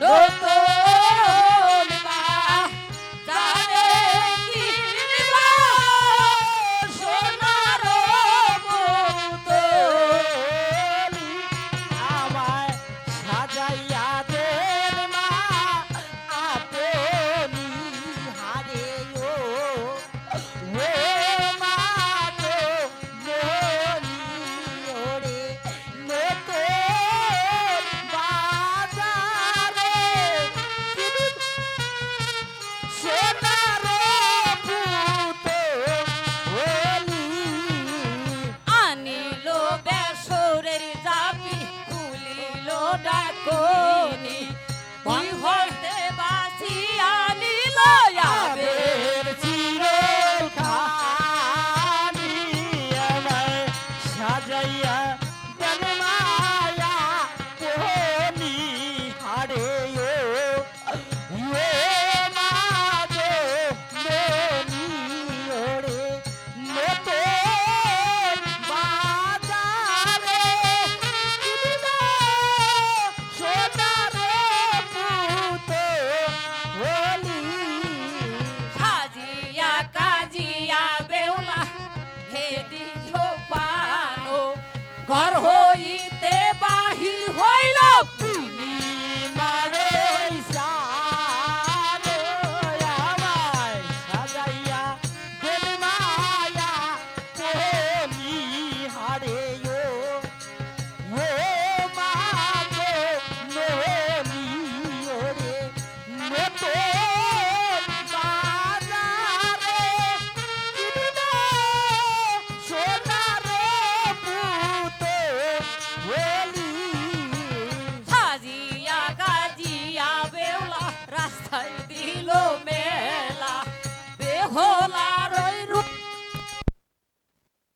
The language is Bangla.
নতুন বাজারে কিনবা সোনার পুতুল। আমায় সাজাইয়া দেন মা আপনি হারে ও মা গো মনি ওরে নতুন বাজারে সোনার পুতুল। আনিল বেসরের জাপি খুলিল ডাকনি তুই হইতে বাসি আনিল আবে আবের চিরখানি আমায় সাজাইয়া দেন মায়া কোনি হারে ও মা গো মনি ওরে নতুন বাজারে কিনবা সোনার পুতুল। সাজিয়া কাজিয়া বেউলা হেদি পানো ঘর হইতে বাহির হইল তুমি মারে সানো আমায় সাজাইয়া দেন মায়া কোনি হারে ও মা গো মনি ওরে নতুন বাজারে কিনবা সোনার পুতুল। সাজিয়া কাজিয়া বেউলা রাস্তায়